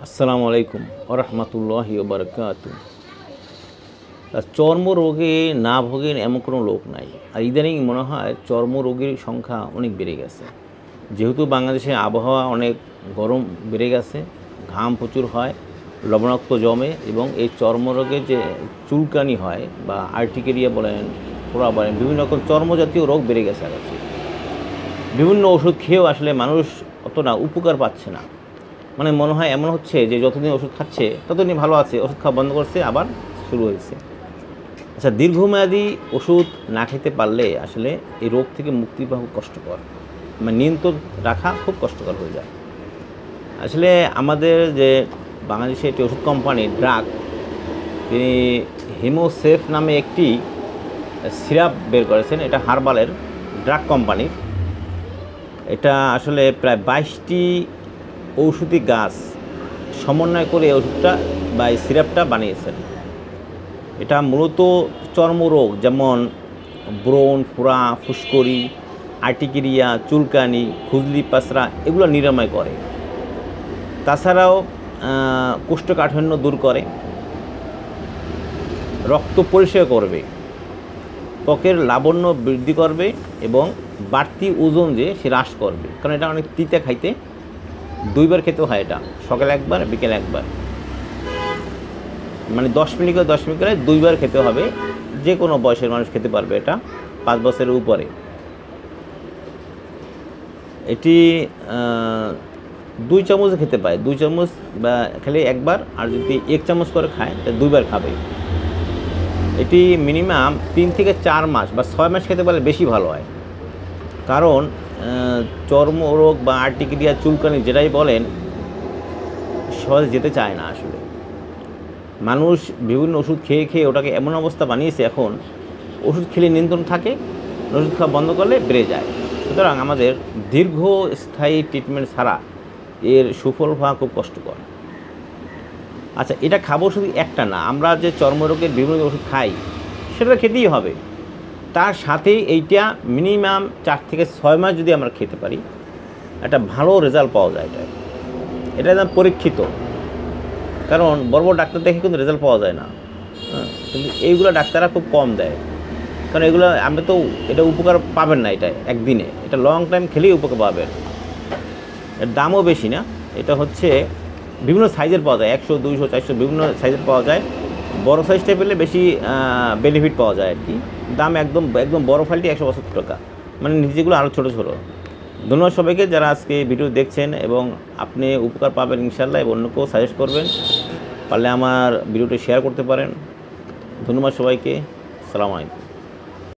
আসসালামু আলাইকুম ওয়া রাহমাতুল্লাহি ওয়া বারাকাতুহু। চর্মরোগে না ভোগেন এমন কোনো লোক নাই। আর ইদানিং মনে হয় চর্মরোগের সংখ্যা অনেক বেড়ে গেছে, যেহেতু বাংলাদেশে আবহাওয়া অনেক গরম বেড়ে গেছে, ঘাম প্রচুর হয়, লবণাক্ত জমে এবং এই চর্মরোগে যে চুলকানি হয় বা আর্টিকেরিয়া বলেন, ফোড়া বলেন, বিভিন্ন রকম চর্মজাতীয় রোগ বেড়ে গেছে। আর বিভিন্ন ওষুধ খেয়েও আসলে মানুষ অতটা উপকার পাচ্ছে না। মানে মনে হয় এমন হচ্ছে যে যতদিন ওষুধ খাচ্ছে ততদিন ভালো আছে, ওষুধ খাওয়া বন্ধ করছে আবার শুরু হয়েছে। আচ্ছা, দীর্ঘমেয়াদী ওষুধ না খেতে পারলে আসলে এই রোগ থেকে মুক্তি পাওয়া খুব কষ্টকর, মানে নিয়ন্ত্রণ রাখা খুব কষ্টকর হয়ে যায়। আসলে আমাদের যে বাংলাদেশে একটি ওষুধ কোম্পানি ড্রাগ, তিনি হিমোসেফ নামে একটি সিরাপ বের করেছেন। এটা হার্বালের ড্রাগ কোম্পানির। এটা আসলে প্রায় 22টি ঔষধি গাছ সমন্বয় করে এই ওষুধটা বা এই সিরাপটা বানিয়েছেন। এটা মূলত চর্মরোগ যেমন ব্রণ, ফোড়া, ফুসকুড়ি, আর্টিকেরিয়া, চুলকানি, খুজলি, পাসরা এগুলো নিরাময় করে। তাছাড়াও কোষ্ঠকাঠিন্য দূর করে, রক্ত পরিষ্কার করবে, ত্বকের লাবণ্য বৃদ্ধি করবে এবং বাড়তি ওজন যে সে হ্রাস করবে। কারণ এটা অনেক তিতা, খাইতে 2বার খেতে হয়। এটা সকালে একবার, বিকেলে একবার, মানে 10 মিনিট করে 10 মিনিট করে 2বার খেতে হবে। যে কোনো বয়সের মানুষ খেতে পারবে এটা, 5 বছরের উপরে। এটি 2 চামচ খেতে পায়, 2 চামচ বা খেলে একবার, আর যদি 1 চামচ করে খায় তাহলে 2বার খাবে। এটি মিনিমাম 3 থেকে 4 মাস বা 6 মাস খেতে পারলে বেশি ভালো হয়। কারণ চর্মরোগ বা আর্টিকেরিয়া, চুলকানি যেটাই বলেন, সহজে যেতে চায় না। আসলে মানুষ বিভিন্ন ওষুধ খেয়ে খেয়ে ওটাকে এমন অবস্থা বানিয়েছে, এখন ওষুধ খেলে নিয়ন্ত্রণ থাকে, ওষুধ খাওয়া বন্ধ করলে বেড়ে যায়। সুতরাং আমাদের দীর্ঘস্থায়ী ট্রিটমেন্ট ছাড়া এর সুফল হওয়া খুব কষ্টকর। আচ্ছা, এটা খাবো শুধু একটা না, আমরা যে চর্মরোগের বিভিন্ন ওষুধ খাই সেটা খেতেই হবে। তার সাথে এইটা মিনিমাম 4 থেকে 6 মাস যদি আমরা খেতে পারি, একটা ভালো রেজাল্ট পাওয়া যায়। এটা একদম পরীক্ষিত। কারণ বড় বড় ডাক্তার দেখে কিন্তু রেজাল্ট পাওয়া যায় না, কিন্তু এইগুলো ডাক্তাররা খুব কম দেয়। কারণ এগুলো আমরা তো এটা উপকার পাবেন না এটা একদিনে, এটা লং টাইম খেলেই উপকার পাবেন। এর দামও বেশি না। এটা হচ্ছে বিভিন্ন সাইজের পাওয়া যায়, 100, 200, 400 বিভিন্ন সাইজের পাওয়া যায়। বড় সাইজটা পেলে বেশি বেনিফিট পাওয়া যায় আর কি। দাম একদম বড় ফাইলটি 170 টাকা, মানে নিচেগুলো আরও ছোটো ছোটো। ধন্যবাদ সবাইকে যারা আজকে ভিডিও দেখছেন, এবং আপনি উপকার পাবেন ইনশাল্লাহ, এবং অন্যকেও সাজেস্ট করবেন। পারলে আমার ভিডিওটি শেয়ার করতে পারেন। ধন্যবাদ সবাইকে। আসসালামু আলাইকুম।